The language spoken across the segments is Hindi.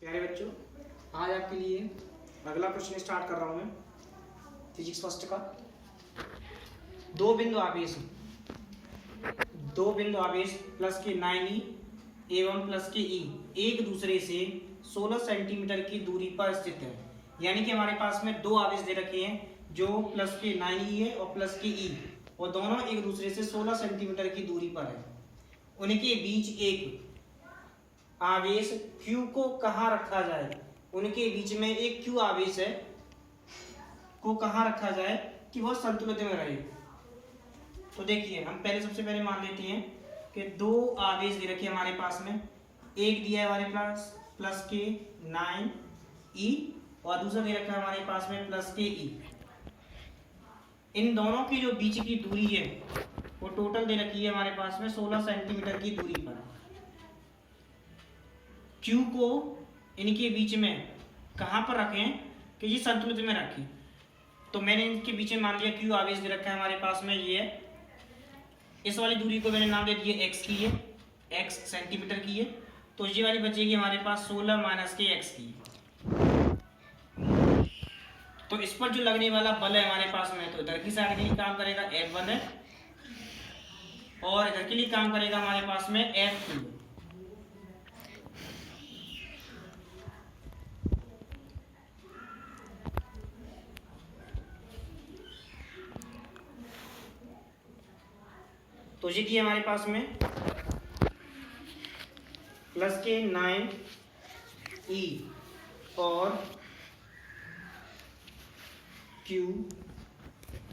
प्यारे बच्चों, आज आपके लिए अगला क्वेश्चन स्टार्ट कर रहा हूँ मैं फिजिक्स फर्स्ट का। दो बिंदु आवेश प्लस के 9e एवं प्लस के e एक दूसरे से 16 सेंटीमीटर की दूरी पर स्थित है। यानी कि हमारे पास में दो आवेश दे रखे हैं जो प्लस के 9e है और प्लस के e, और दोनों एक दूसरे से 16 सेंटीमीटर की दूरी पर है। उनके बीच एक आवेश Q को कहाँ रखा जाए? उनके बीच में एक Q आवेश है को कहाँ रखा जाए कि वह संतुलित में रहे। तो देखिए, हम सबसे पहले मान लेते हैं कि दो आवेश दे रखे हमारे पास में। एक दिया है हमारे पास प्लस के 9e और दूसरा दे रखा है हमारे पास में प्लस के e। इन दोनों की जो बीच की दूरी है वो टोटल दे रखी है हमारे पास में 16 सेंटीमीटर की दूरी पर। Q को इनके बीच में कहाँ पर रखें कि ये संतुलित में रखें। तो मैंने इनके बीच में मान लिया Q आवेश दे रखा है हमारे पास में, ये है। इस वाली दूरी को मैंने नाम दे दिया x की है, x सेंटीमीटर की है। तो ये वाली बचेगी हमारे पास 16 माइनस के x की। तो इस पर जो लगने वाला बल है हमारे पास में, तो इधर की साइड के लिए काम करेगा F1 है और इधर के लिए काम करेगा हमारे पास में F2। तो ये दिया हमारे पास में प्लस के 9e और Q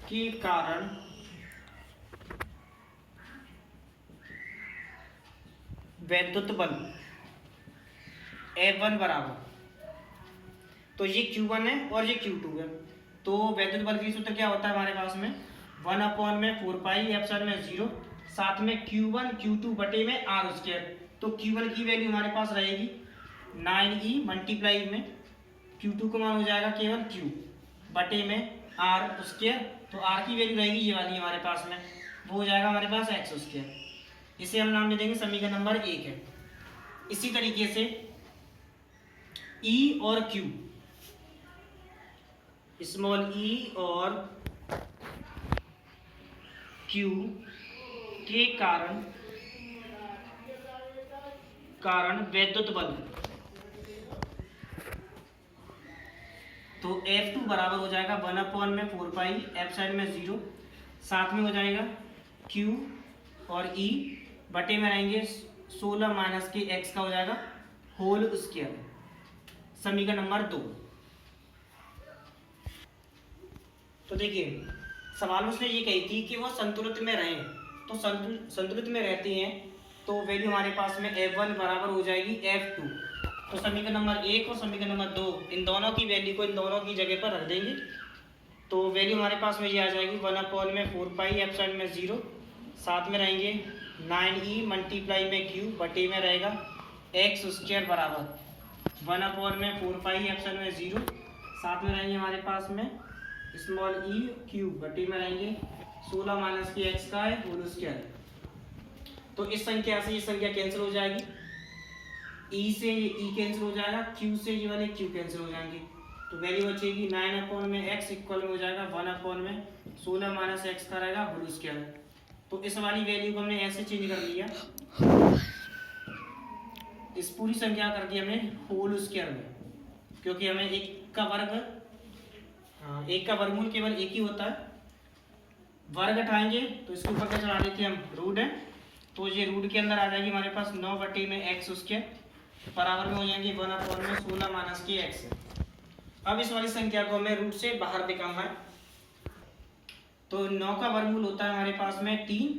के कारण वैद्युत बल F1 बराबर, तो ये Q1 है और ये Q2 है। तो वैद्युत बल की सूत्र क्या होता है हमारे पास में 1/4π/0 साथ में Q1 Q2 बटे में R स्क्वायर। तो Q1 की वैल्यू हमारे पास रहेगी 9e मल्टीप्लाई में Q2 का मान हो जाएगा केवल Q बटे में R स्क्वायर। तो R की वैल्यू रहेगी ये वाली हमारे पास में, वो हो जाएगा हमारे पास x स्क्वायर। इसे हम नाम दे देंगे समीकरण नंबर 1 है। इसी तरीके से E और Q, स्मॉल e और Q के कारण वैद्युत बल, तो F2 बराबर हो जाएगा 1/4π/0 साथ में हो जाएगा Q और E बटे में रहेंगे 16 माइनस के x का हो जाएगा होल स्क्वायर। समीकरण नंबर 2। तो देखिए, सवाल में उसने ये कही थी कि वो संतुलित में रहें। तो संतुलित में रहते हैं तो वैल्यू हमारे पास में F1 बराबर हो जाएगी F2। तो समीकरण नंबर 1 और समीकरण नंबर 2 इन दोनों की वैल्यू को इन दोनों की जगह पर रख देंगे। तो वैल्यू हमारे पास में ये आ जाएगी 1/4π/0 साथ में रहेंगे 9e मल्टीप्लाई में Q बटे में रहेगा x स्क्वायर बराबर 1/4π/0 साथ में रहेंगे हमारे पास में स्मॉल e Q बटे में रहेंगे 16 माइनस के x का है होल स्क्वायर। तो इस संख्या से ये संख्या कैंसिल हो जाएगी, e से ये e कैंसिल हो जाएगा, q से ये वाले q कैंसिल हो जाएंगे। तो वैल्यू बचेगी 9/x इक्वल में हो जाएगा 1/16 माइनस x का रहेगा होल स्क्वायर। तो इस वाली वैल्यू को हमने ऐसे चेंज कर लिया, इस पूरी संख्या कर दी हमने होल स्क्वायर में, क्योंकि हमें एक का वर्गमूल केवल एक ही होता है। वर्ग हटाएंगे तो इसके ऊपर क्या चढ़ा देते हैं हम, रूट है। तो ये रूट के अंदर आ जाएगी हमारे पास 9 बटे में x स्क्वायर बराबर में हो जाएंगे 1/16 माइनस के x। अब इस वाली संख्या को हमें रूट से बाहर निकालना है। तो 9 का वर्गमूल होता है हमारे पास में 3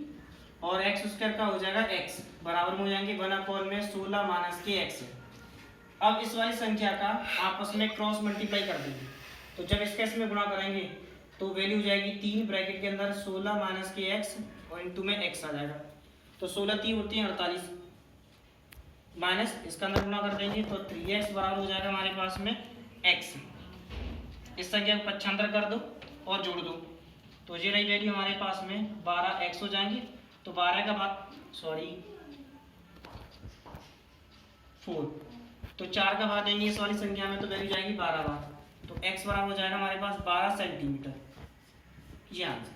और x स्क्वायर का हो जाएगा x बराबर में हो जाएंगे 1/16 माइनस के x। अब इस वाली संख्या का आपस में क्रॉस मल्टीप्लाई कर देंगे। तो जब इसके इसमें गुणा करेंगे तो वैल्यू हो जाएगी 3 ब्रैकेट के अंदर 16 माइनस के x और इनटू में x आ जाएगा। तो 16 3 होती है 48 माइनस इसका अंदर गुणा कर देंगे तो 3x बराबर हो जाएगा हमारे पास में x। इस संख्या को पक्षांतर कर दो और जोड़ दो तो ये रही वैल्यू हमारे पास में 12x हो जाएंगे। तो 12 का बाद 4 तो 4 का भाग देंगे इस वाली संख्या में तो वैल्यू जाएगी 12 बार। तो x बराबर हो जाएगा हमारे पास 12 सेंटीमीटर। ये आंसर।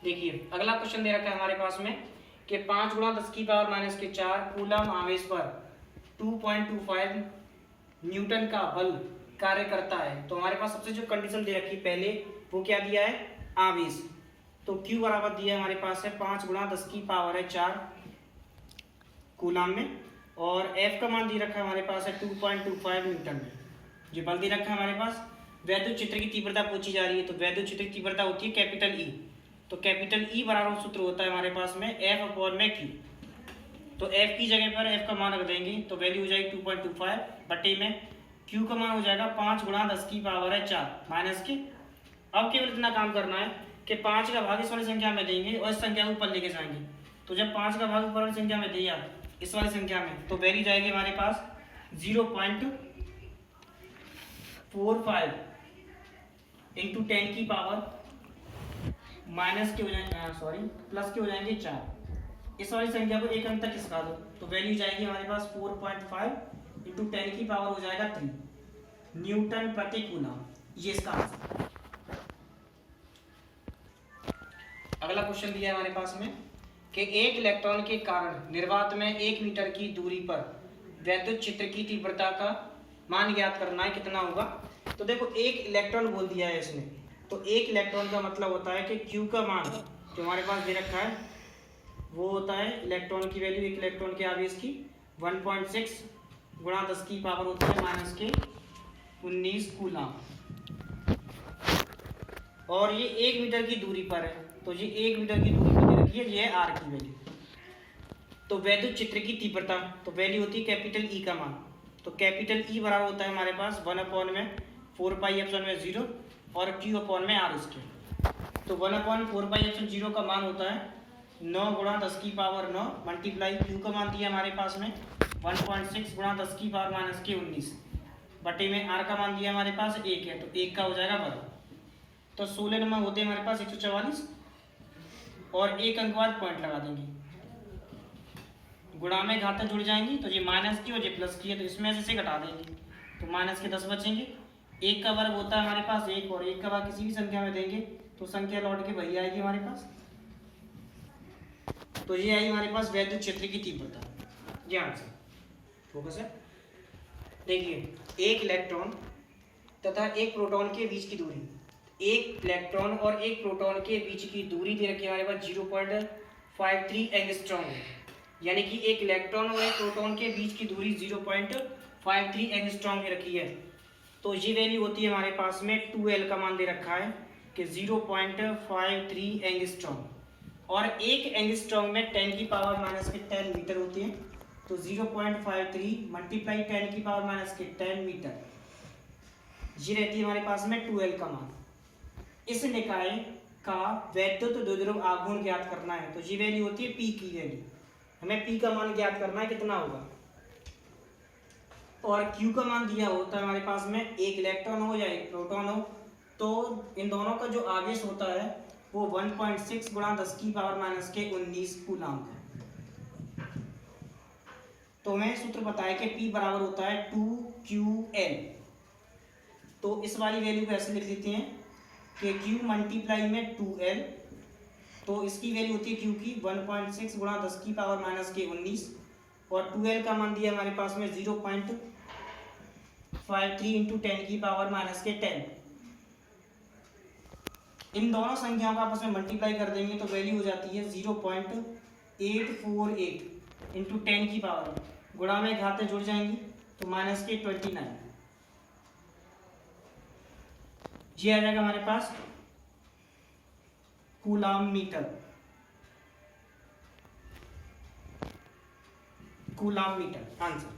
देखिए अगला क्वेश्चन दे रखा है हमारे पास में कि 5 गुणा 10 की पावर माइनस के 4 कूलम आवेश पर 2.25 न्यूटन का बल कार्य करता है। तो हमारे पास सबसे जो कंडीशन दे रखी पहले वो क्या दिया है, आवेश। तो Q बराबर दिया है हमारे पास है 5 गुणा 10 की पावर है 4 कूलम में, और F का मान दे रखा है हमारे पास है 2.25 न्यूटन में। जो बल दे रखा है हमारे पास, वैद्युत क्षेत्र की तीव्रता पूछी जा रही है। तो वैद्युत क्षेत्र की तीव्रता होती है कैपिटल E। तो कैपिटल E बराबर सूत्र होता है हमारे पास में F अपॉन में Q। तो F की जगह पर F का मान रख देंगे तो वैल्यू हो जाएगी 2.25 बटे में Q का मान हो जाएगा 5 गुणा 10 की पावर है 4 माइनस के। अब केवल इतना काम करना है कि 5 का भाग इस वाली संख्या में देंगे और इस संख्या को ऊपर लेके जाएंगे। तो जब 5 का भाग ऊपर वाली संख्या में दिया इस वाली संख्या में तो वैल्यू जाएगी हमारे पास 0.45 इंटू 10 की पावर माइनस के हो जाएंगे प्लस के हो जाएंगे 4। इस वाली संख्या को एक अंक तक खिसका दो तो वैल्यू जाएगी हमारे पास 4.5 इंटू 10 की पावर हो जाएगा 3 न्यूटन प्रति कूलम। ये इसका आंसर। अगला क्वेश्चन दिया है हमारे पास में कि एक इलेक्ट्रॉन के कारण निर्वात में 1 मीटर की दूरी पर वैद्युत क्षेत्र की तीव्रता का मान ज्ञात करना है, कितना होगा। तो देखो एक इलेक्ट्रॉन बोल दिया है इसने, तो एक इलेक्ट्रॉन का मतलब होता है कि Q का मान जो हमारे पास दे रखा है वो होता है इलेक्ट्रॉन की वैल्यू, एक इलेक्ट्रॉन के आवेश की 1.6 गुणा 10 की पावर होता है माइनस के 19 कूलम, और ये 1 मीटर की दूरी पर है। तो ये 1 मीटर की दूरी पर दे रखी है, ये है R की वैल्यू। तो वैद्युत क्षेत्र की तीव्रता तो वैल्यू होती है कैपिटल E का मान। तो कैपिटल E बराबर होता है हमारे पास 1 अपॉन में 4 पाई एप्सिलॉन में 0 और Q अपॉन में R स्क्वायर। तो 1 अपॉन 4 पाई एप्सिलॉन 0 का मान होता है 9 गुणा 10 की पावर 9 मल्टीप्लाई Q का मान दिया हमारे पास में 1.6 गुणा 10 की पावर माइनस के 19 बटे में R का मान दिया हमारे पास 1 है, तो 1 का हो जाएगा वर्ग। तो 16 नंबर होते हैं हमारे पास 144 और एक अंक बाद पॉइंट लगा देंगे, गुणा में घात जुड़ जाएंगी तो ये माइनस की और ये प्लस की है तो इसमें से घटा देंगे तो माइनस के 10 बचेंगे। 1 का वर्ग होता है हमारे पास 1 और 1 का भाग किसी भी संख्या में देंगे तो संख्या लौट के वही आएगी हमारे पास। तो ये आई हमारे पास वैद्युत क्षेत्र की तीव्रता। ये आंसर फोकस है। देखिए एक इलेक्ट्रॉन तथा एक प्रोटॉन के बीच की दूरी, एक इलेक्ट्रॉन और एक प्रोटॉन के बीच की दूरी दे रखी है हमारे पास 0.53 एंगस्ट्रॉम है। यानी कि एक इलेक्ट्रॉन और एक प्रोटॉन के बीच की दूरी 0.53 एंगस्ट्रॉम में रखी है। तो ये वैल्यू होती है हमारे पास में 2L का मान दे रखा है कि 0.53 एंगस्ट्रॉम, और एक एंगस्ट्रॉम में 10 की पावर माइनस के 10 मीटर होती है। तो 0.53 मल्टीप्लाई 10 की पावर माइनस के 10 मीटर, ये रहती है हमारे पास में 2L का मान। इस निकाय का वैद्युत द्विध्रुव आघूर्ण ज्ञात करना है, तो ये वैल्यू होती है P की वैल्यू। हमें P का मान ज्ञात करना है कितना होगा, और Q का मान दिया होता है हमारे पास में एक इलेक्ट्रॉन हो या एक प्रोटॉन हो, तो इन दोनों का जो आवेश होता है वो 1.6 गुणा 10 की पावर माइनस के 19 कूलम है। तो हमें सूत्र बताया कि P बराबर होता है 2QL। तो इस वाली वैल्यू को ऐसे लिख देते हैं कि Q मल्टीप्लाई में 2L, तो इसकी वैल्यू होती है Q की 1.6 गुणा 10 की पावर माइनस के 19, और 2L का मान दिया हमारे पास में 0.53 इंटू 10 की पावर माइनस के 10। इन दोनों संख्याओं का आपस में मल्टीप्लाई कर देंगे तो वैल्यू हो जाती है 0.848 इंटू 10 की पावर, गुणा में घातें जुड़ जाएंगी तो माइनस के 29। ये आ जाएगा हमारे पास coulomb metre. Coulomb metre answer.